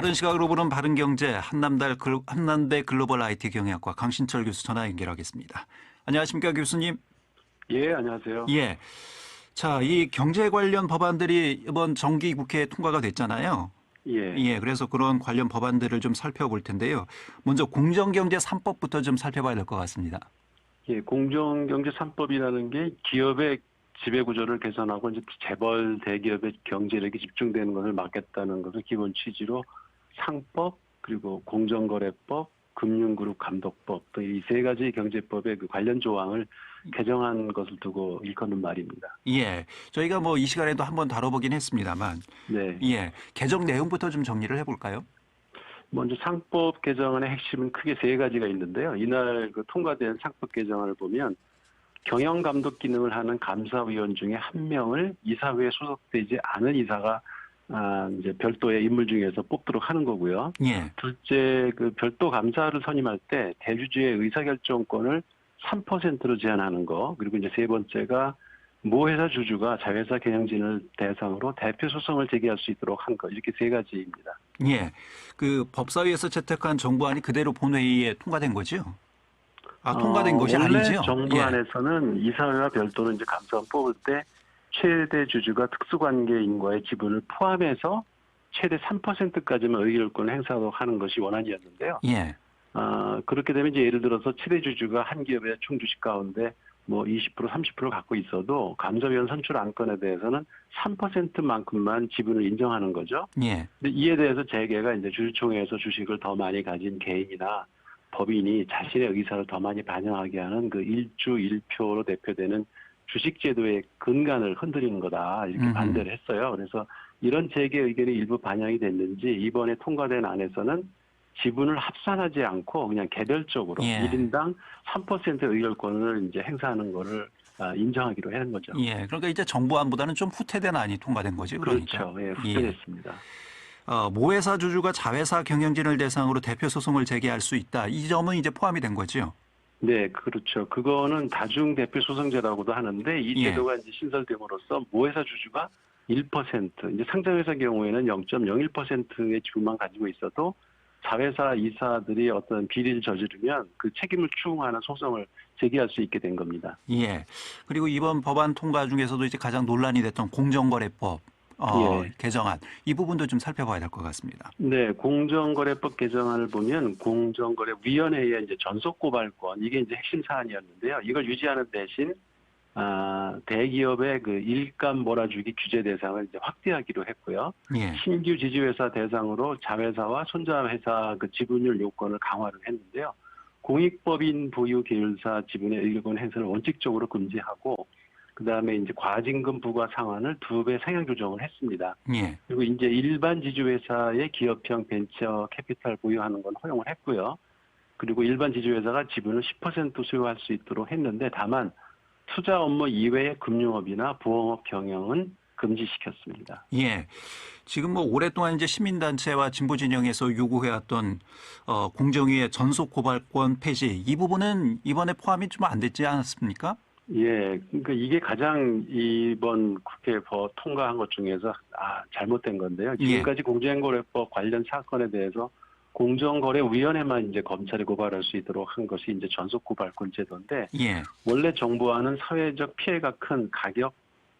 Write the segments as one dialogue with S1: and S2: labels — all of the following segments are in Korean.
S1: 바른 시각으로 보는 바른 경제 한남대 글로벌 IT 경영학과 강신철 교수 전화 연결하겠습니다. 안녕하십니까 교수님?
S2: 예, 안녕하세요.
S1: 예. 자, 이 경제 관련 법안들이 이번 정기국회에 통과가 됐잖아요.
S2: 예,
S1: 예, 그래서 그런 관련 법안들을 좀 살펴볼 텐데요. 먼저 공정경제 3법부터 좀 살펴봐야 될 것 같습니다.
S2: 예, 공정경제 3법이라는 게 기업의 지배구조를 개선하고 이제 재벌 대기업의 경제력이 집중되는 것을 막겠다는 것을 기본 취지로 상법, 그리고 공정거래법, 금융그룹 감독법 등 이 세 가지 경제법의 그 관련 조항을 개정한 것을 두고 일컫는 말입니다.
S1: 예. 저희가 뭐 이 시간에도 한번 다뤄보긴 했습니다만,
S2: 네.
S1: 예. 개정 내용부터 좀 정리를 해볼까요?
S2: 먼저 상법 개정안의 핵심은 크게 세 가지가 있는데요. 이날 그 통과된 상법 개정안을 보면 경영 감독 기능을 하는 감사위원 중에 한 명을 이사회에 소속되지 않은 이사가 이제 별도의 인물 중에서 뽑도록 하는 거고요.
S1: 예.
S2: 둘째, 그 별도 감사를 선임할 때 대주주의 의사결정권을 3%로 제한하는 거. 그리고 이제 세 번째가 모 회사 주주가 자회사 경영진을 대상으로 대표 소송을 제기할 수 있도록 한 거. 이렇게 세 가지입니다.
S1: 예. 그 법사위에서 채택한 정부안이 그대로 본회의에 통과된 거죠? 아, 통과된 것이
S2: 원래
S1: 아니죠?
S2: 정부안에서는 이사회와 별도로 이제 감사원 뽑을 때 최대 주주가 특수관계인과의 지분을 포함해서 최대 3%까지만 의결권을 행사하도록 하는 것이 원안이었는데요.
S1: 예.
S2: 그렇게 되면 이제 예를 들어서 최대 주주가 한 기업의 총주식 가운데 뭐 20%, 30% 갖고 있어도 감사위원 선출 안건에 대해서는 3%만큼만 지분을 인정하는 거죠.
S1: 예.
S2: 근데 이에 대해서 재계가 이제 주주총회에서 주식을 더 많이 가진 개인이나 법인이 자신의 의사를 더 많이 반영하게 하는 그 일주 일표로 대표되는 주식제도의 근간을 흔들리는 거다 이렇게 반대를 했어요. 그래서 이런 재계 의견이 일부 반영이 됐는지 이번에 통과된 안에서는 지분을 합산하지 않고 그냥 개별적으로
S1: 예.
S2: 1인당 3% 의결권을 이제 행사하는 거를 인정하기로 한 거죠.
S1: 예. 그러니까 이제 정부안보다는 좀 후퇴된 안이 통과된 거죠. 그러니까.
S2: 그렇죠. 예, 후퇴됐습니다.
S1: 모회사 주주가 자회사 경영진을 대상으로 대표 소송을 제기할 수 있다. 이 점은 이제 포함이 된 거죠.
S2: 네, 그렇죠. 그거는 다중 대표 소송제라고도 하는데 이 제도가 이제 신설됨으로써 모회사 주주가 1%, 이제 상장회사 경우에는 0.01%의 지분만 가지고 있어도 자회사 이사들이 어떤 비리를 저지르면 그 책임을 추궁하는 소송을 제기할 수 있게 된 겁니다.
S1: 예. 그리고 이번 법안 통과 중에서도 이제 가장 논란이 됐던 공정거래법
S2: 예.
S1: 개정안 이 부분도 좀 살펴봐야 될 것 같습니다.
S2: 네, 공정거래법 개정안을 보면 공정거래위원회의 이제 전속고발권 이게 이제 핵심 사안이었는데요. 이걸 유지하는 대신 대기업의 그 일감 몰아주기 규제 대상을 이제 확대하기로 했고요.
S1: 예.
S2: 신규 지주회사 대상으로 자회사와 손자회사 그 지분율 요건을 강화를 했는데요. 공익법인 보유 계열사 지분의 의결권 행사를 원칙적으로 금지하고 그다음에 이제 과징금 부과 상한을 2배 상향 조정을 했습니다.
S1: 예.
S2: 그리고 이제 일반 지주회사의 기업형 벤처 캐피탈 보유하는 건 허용을 했고요. 그리고 일반 지주회사가 지분을 10% 소유할 수 있도록 했는데 다만 투자 업무 이외의 금융업이나 보험업 경영은 금지시켰습니다.
S1: 예. 지금 뭐 오랫동안 이제 시민단체와 진보진영에서 요구해왔던 공정위의 전속 고발권 폐지 이 부분은 이번에 포함이 좀 안 됐지 않았습니까?
S2: 예, 그러니까 이게 가장 이번 국회 통과한 것 중에서 잘못된 건데요. 지금까지 공정거래법 관련 사건에 대해서 공정거래위원회만 이제 검찰에 고발할 수 있도록 한 것이 이제 전속고발권 제도인데
S1: 예.
S2: 원래 정부와는 사회적 피해가 큰 가격,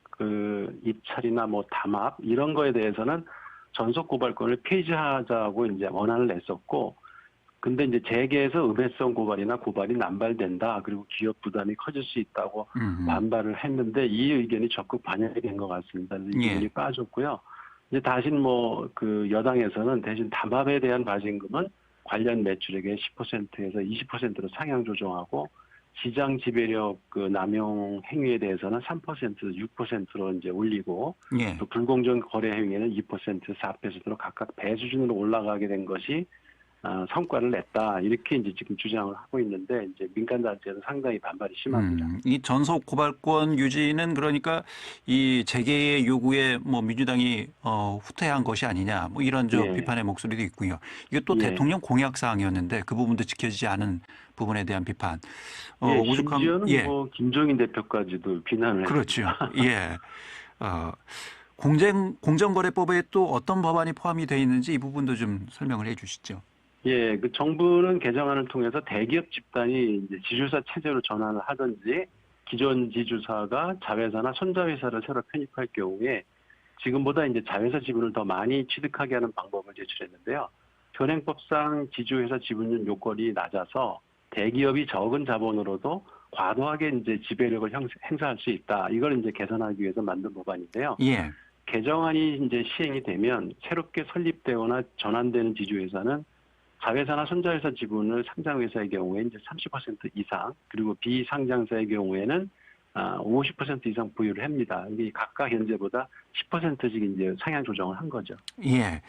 S2: 그 입찰이나 뭐 담합 이런 거에 대해서는 전속고발권을 폐지하자고 이제 원안을 냈었고. 근데 이제 재계에서 음해성 고발이나 고발이 남발된다. 그리고 기업 부담이 커질 수 있다고 반발을 했는데 이 의견이 적극 반영이 된 것 같습니다. 이 부분이 빠졌고요. 이제 다시 그 여당에서는 대신 담합에 대한 과징금은 관련 매출액의 10%에서 20%로 상향 조정하고 시장 지배력 그 남용 행위에 대해서는 3%, 6%로 이제 올리고 또 불공정 거래 행위에는 2%, 4%로 각각 배 수준으로 올라가게 된 것이 성과를 냈다 이렇게 이제 지금 주장을 하고 있는데 이제 민간 단체는 상당히 반발이 심합니다.
S1: 이 전속 고발권 유지는 그러니까 이 재계의 요구에 뭐 민주당이 후퇴한 것이 아니냐 뭐 이런 비판의 목소리도 있고요. 이게 또 대통령 공약 사항이었는데 그 부분도 지켜지지 않은 부분에 대한 비판.
S2: 심지어는 뭐 김종인 대표까지도 비난을
S1: 그렇죠.
S2: 했습니다.
S1: 예. 공정거래법에 또 어떤 법안이 포함이 되어 있는지 이 부분도 좀 설명을 해 주시죠.
S2: 예, 그 정부는 개정안을 통해서 대기업 집단이 이제 지주사 체제로 전환을 하든지 기존 지주사가 자회사나 손자회사를 새로 편입할 경우에 지금보다 이제 자회사 지분을 더 많이 취득하게 하는 방법을 제출했는데요. 현행법상 지주회사 지분율 요건이 낮아서 대기업이 적은 자본으로도 과도하게 이제 지배력을 행사할 수 있다. 이걸 이제 개선하기 위해서 만든 법안인데요.
S1: 예.
S2: 개정안이 이제 시행이 되면 새롭게 설립되거나 전환되는 지주회사는 자회사나 손자회사 지분을 상장회사의 경우에 이제 30% 이상, 그리고 비상장사의 경우에는 50% 이상 보유를 합니다. 이게 각각 현재보다 10%씩 이제 상향 조정을 한 거죠.
S1: 예.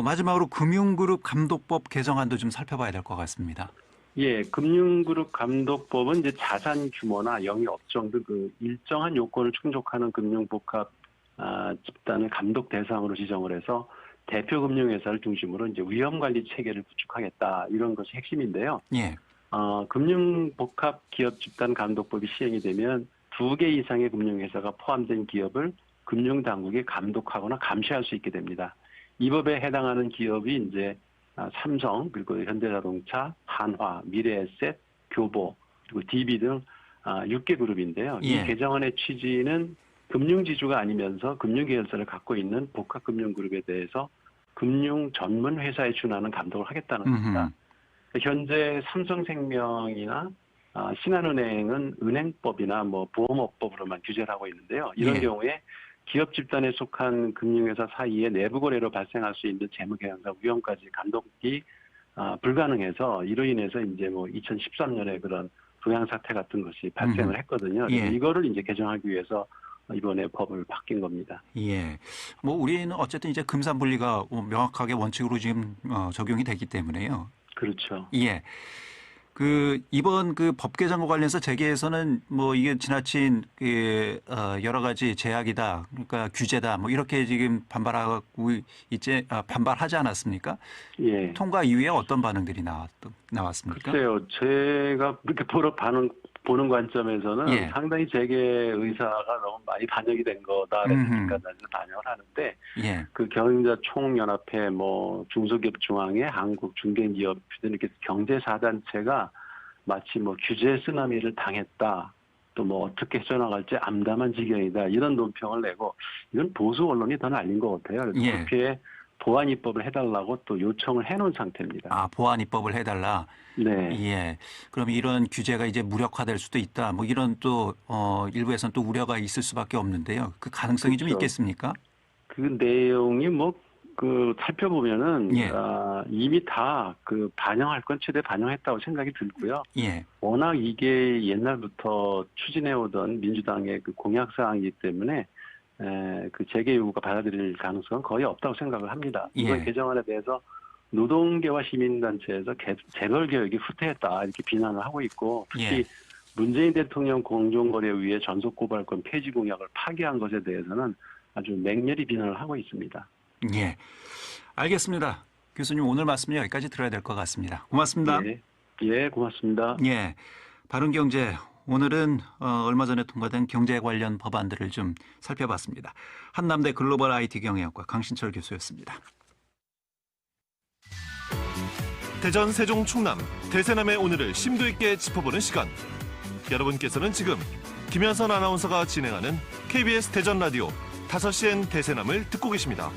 S1: 마지막으로 금융그룹 감독법 개정안도 좀 살펴봐야 될 것 같습니다.
S2: 예, 금융그룹 감독법은 이제 자산 규모나 영위 업종 등 그 일정한 요건을 충족하는 금융복합 집단을 감독 대상으로 지정을 해서 대표 금융회사를 중심으로 이제 위험관리 체계를 구축하겠다, 이런 것이 핵심인데요.
S1: 예.
S2: 금융복합기업집단 감독법이 시행이 되면 2개 이상의 금융회사가 포함된 기업을 금융당국이 감독하거나 감시할 수 있게 됩니다. 이 법에 해당하는 기업이 이제 삼성, 그리고 현대자동차, 한화, 미래에셋, 교보, 그리고 DB 등 6개 그룹인데요.
S1: 예.
S2: 이 개정안의 취지는 금융지주가 아니면서 금융계열사를 갖고 있는 복합금융그룹에 대해서 금융 전문 회사에 준하는 감독을 하겠다는 겁니다. 현재 삼성생명이나 신한은행은 은행법이나 뭐 보험업법으로만 규제를 하고 있는데요. 이런
S1: 예.
S2: 경우에 기업 집단에 속한 금융회사 사이에 내부 거래로 발생할 수 있는 재무경영상 위험까지 감독이 불가능해서, 이로 인해서 이제 뭐 2013년에 그런 동양 사태 같은 것이 발생을 했거든요.
S1: 예.
S2: 이거를 이제 개정하기 위해서 이번에 법을 바뀐 겁니다.
S1: 예. 뭐 우리는 어쨌든 이제 금산분리가 명확하게 원칙으로 지금 적용이 되기 때문에요.
S2: 그렇죠.
S1: 예. 이번 법 개정과 관련해서 재계에서는 뭐 이게 지나친 여러 가지 제약이다, 그러니까 규제다, 뭐 이렇게 지금 반발하지 않았습니까?
S2: 예.
S1: 통과 이후에 어떤 반응들이 나왔습니까?
S2: 글쎄요, 제가 그렇게 보는 관점에서는
S1: 예.
S2: 상당히 재계 의사가 너무 많이 반영이 된 거다라는 생각을 반영을 하는데,
S1: 예.
S2: 그 경영자 총연합회, 뭐 중소기업 중앙회, 한국 중견기업 이렇게 경제사단체가 마치 뭐 규제 쓰나미를 당했다, 또 뭐 어떻게 헤쳐나갈지 암담한 지경이다, 이런 논평을 내고, 이건 보수 언론이 더 날린 것 같아요.
S1: 예.
S2: 국회에 보안 입법을 해달라고 또 요청을 해놓은 상태입니다.
S1: 보안 입법을 해달라.
S2: 네.
S1: 예. 그럼 이런 규제가 이제 무력화될 수도 있다. 뭐 이런 또 일부에서는 또 우려가 있을 수밖에 없는데요. 그 가능성이 좀
S2: 그렇죠.
S1: 있겠습니까?
S2: 그 내용이 살펴보면은
S1: 예.
S2: 이미 다 반영할 건 최대 반영했다고 생각이 들고요.
S1: 예.
S2: 워낙 이게 옛날부터 추진해오던 민주당의 그 공약 사항이기 때문에 그 재개 요구가 받아들일 가능성은 거의 없다고 생각을 합니다. 이번
S1: 예.
S2: 개정안에 대해서 노동계와 시민단체에서 재벌 개혁이 후퇴했다, 이렇게 비난을 하고 있고, 특히
S1: 예.
S2: 문재인 대통령 공정거래위의 전속고발권 폐지 공약을 파기한 것에 대해서는 아주 맹렬히 비난을 하고 있습니다.
S1: 예. 알겠습니다. 교수님, 오늘 말씀은 여기까지 들어야 될 것 같습니다. 고맙습니다.
S2: 예, 고맙습니다.
S1: 예. 바른경제. 오늘은 얼마 전에 통과된 경제 관련 법안들을 좀 살펴봤습니다. 한남대 글로벌 IT 경영학과 강신철 교수였습니다.
S3: 대전, 세종, 충남, 대세남의 오늘을 심도 있게 짚어보는 시간. 여러분께서는 지금 김현선 아나운서가 진행하는 KBS 대전 라디오 5시엔 대세남을 듣고 계십니다.